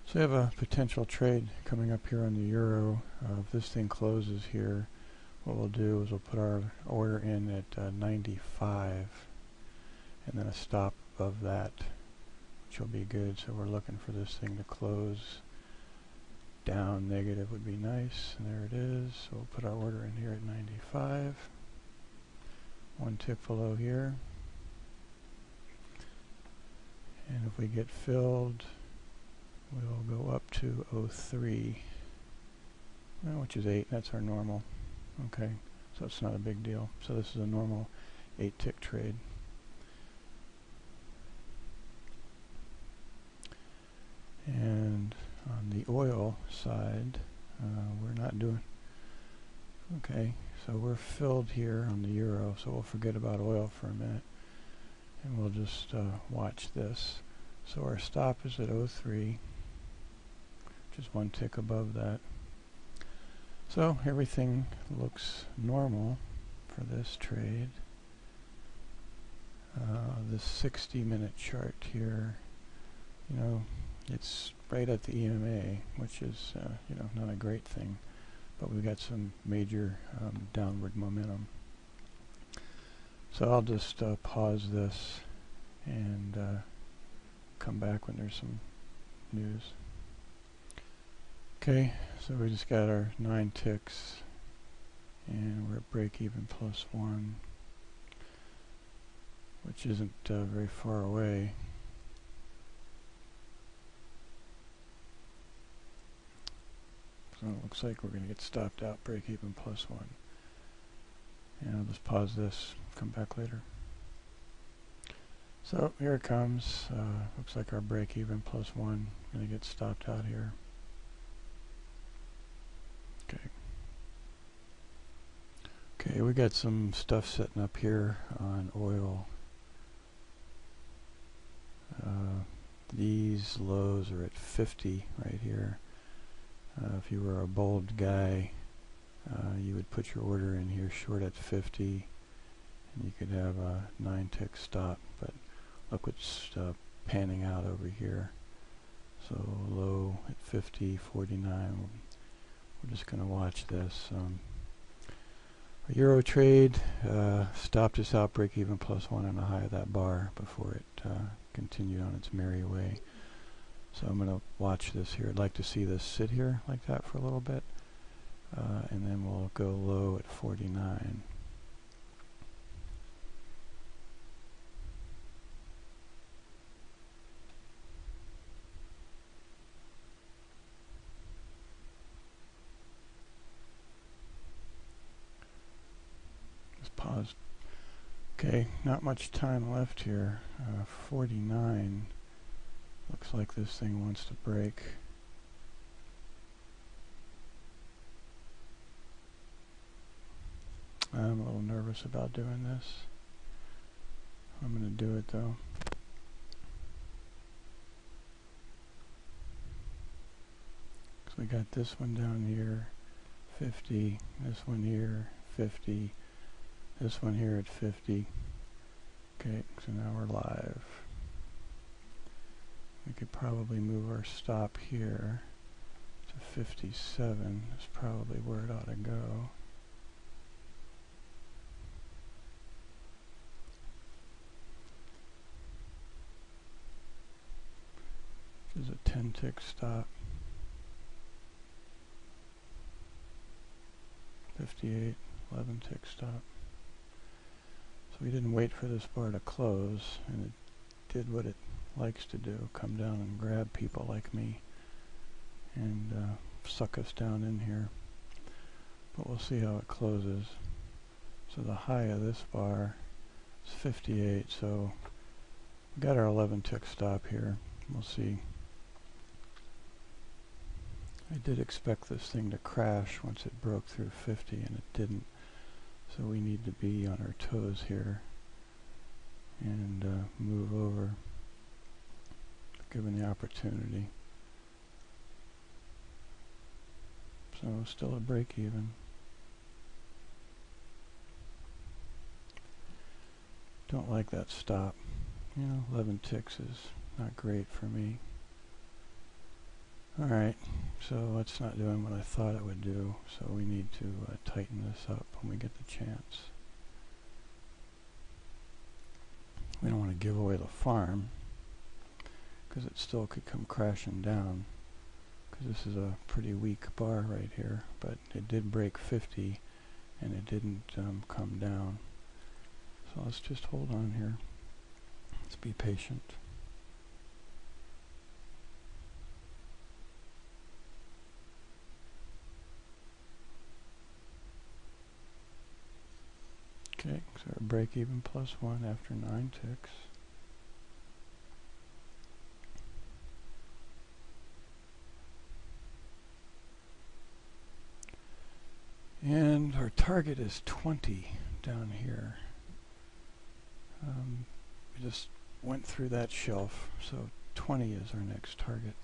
So we have a potential trade coming up here on the euro. If this thing closes here, what we'll do is we'll put our order in at 95 and then a stop above that, which will be good. So we're looking for this thing to close down negative would be nice, and there it is. So we'll put our order in here at 95, one tick below here, and if we get filled we'll go up to 03, which is 8. That's our normal. Okay, so it's not a big deal. So this is a normal 8 tick trade. And on the oil side, we're not doing okay. So we're filled here on the euro, so we'll forget about oil for a minute and we'll just watch this. So our stop is at 03, just one tick above that. So everything looks normal for this trade. This 60-minute chart here, you know, it's right at the EMA, which is you know, not a great thing, but we've got some major downward momentum. So I'll just pause this and come back when there's some news. Okay, so we just got our 9 ticks and we're at break even plus 1, which isn't very far away. So it looks like we're going to get stopped out, break even plus 1. And I'll just pause this, come back later. So here it comes. Looks like our break even plus 1 going to get stopped out here. Okay, we got some stuff setting up here on oil. These lows are at 50 right here. If you were a bold guy, you would put your order in here short at 50 and you could have a 9 tick stop, but look what's panning out over here. So low at 50, 49. We're just going to watch this. Our euro trade stopped us out, break even plus 1 on the high of that bar before it continued on its merry way. So I'm going to watch this here. I'd like to see this sit here like that for a little bit, and then we'll go low at 49. Pause. Okay, not much time left here. 49. Looks like this thing wants to break. I'm a little nervous about doing this. I'm going to do it though. So we got this one down here, 50. This one here, 50. This one here at 50. Okay, so now we're live. We could probably move our stop here to 57. That's probably where it ought to go. This is a 10 tick stop. 58, 11 tick stop. So we didn't wait for this bar to close, and it did what it likes to do, come down and grab people like me and suck us down in here. But we'll see how it closes. So the high of this bar is 58, so we got our 11 tick stop here. We'll see. I did expect this thing to crash once it broke through 50, and it didn't. So we need to be on our toes here and move over, given the opportunity. So still a break even. Don't like that stop. You know, 11 ticks is not great for me. Alright, so it's not doing what I thought it would do, so we need to tighten this up when we get the chance. We don't want to give away the farm, because it still could come crashing down, because this is a pretty weak bar right here, but it did break 50 and it didn't come down. So let's just hold on here. Let's be patient. Okay, so our break even plus 1 after 9 ticks. And our target is 20 down here. We just went through that shelf, so 20 is our next target.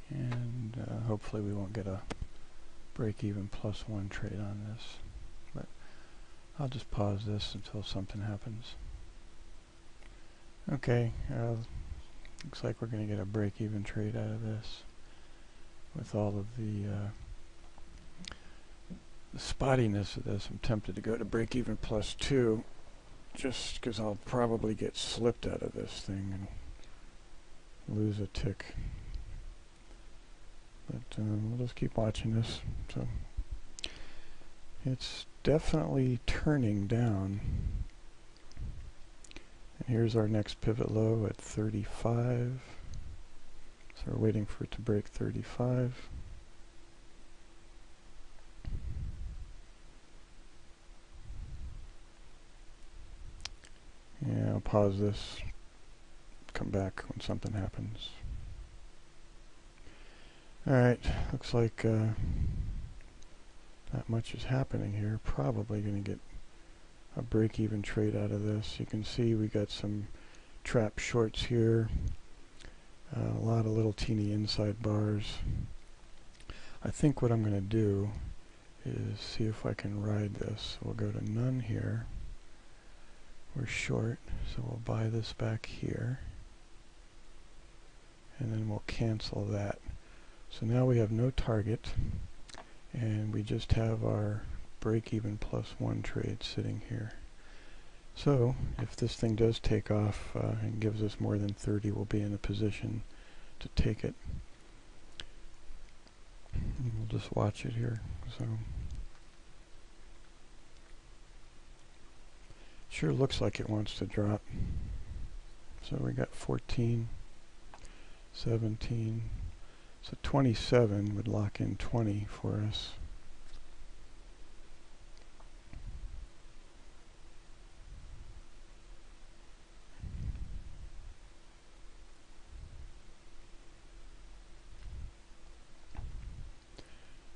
And hopefully we won't get a break-even plus 1 trade on this. But I'll just pause this until something happens. Okay, looks like we're going to get a break-even trade out of this with all of the spottiness of this. I'm tempted to go to break-even plus 2 just because I'll probably get slipped out of this thing and lose a tick. But we'll just keep watching this. So it's definitely turning down. And here's our next pivot low at 35. So we're waiting for it to break 35. Yeah, I'll pause this, come back when something happens. Alright, looks like not much is happening here. Probably going to get a break-even trade out of this. You can see we got some trap shorts here, a lot of little teeny inside bars. I think what I'm going to do is see if I can ride this. We'll go to none here. We're short, so we'll buy this back here, and then we'll cancel that. So now we have no target, and we just have our break-even plus 1 trade sitting here. So if this thing does take off and gives us more than 30, we'll be in a position to take it. And we'll just watch it here. So sure looks like it wants to drop. So we got 14, 17, so 27 would lock in 20 for us.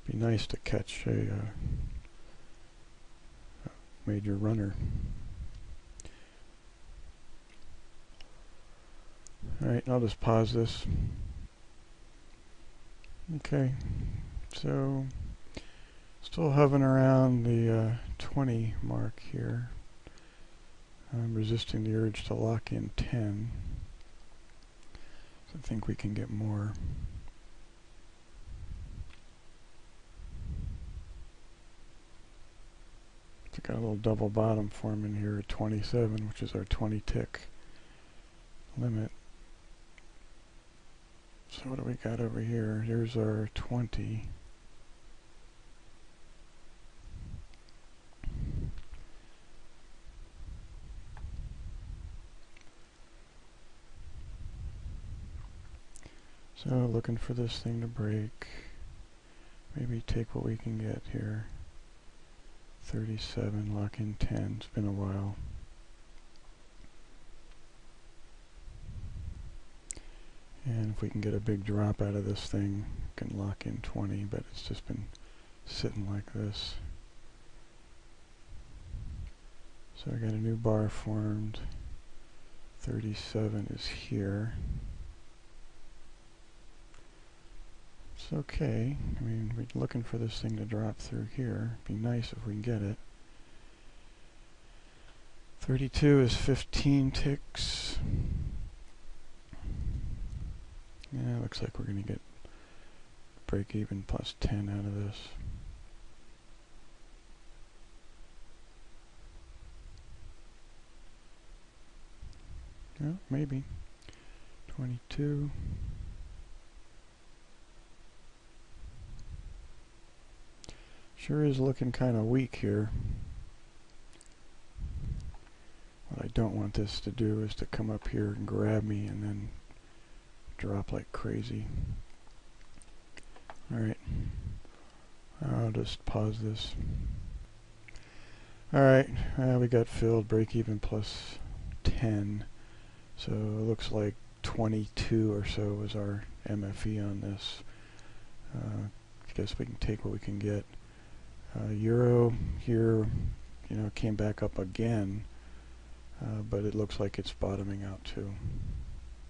Be nice to catch a major runner. Alright, I'll just pause this. Okay, so still hovering around the 20 mark here. I'm resisting the urge to lock in 10. So I think we can get more. It's got a little double bottom forming here at 27, which is our 20 tick limit. So what do we got over here? Here's our 20. So looking for this thing to break. Maybe take what we can get here. 37, lock in 10. It's been a while. And if we can get a big drop out of this thing, we can lock in 20, but it's just been sitting like this. So I got a new bar formed. 37 is here. It's okay. I mean, we're looking for this thing to drop through here. It'd be nice if we can get it. 32 is 15 ticks. Yeah, looks like we're going to get break even plus 10 out of this. Yeah, maybe. 22. Sure is looking kind of weak here. What I don't want this to do is to come up here and grab me and then drop like crazy. Alright. I'll just pause this. Alright, we got filled, break even plus 10. So it looks like 22 or so was our MFE on this. I guess we can take what we can get. Euro here, came back up again, but it looks like it's bottoming out too.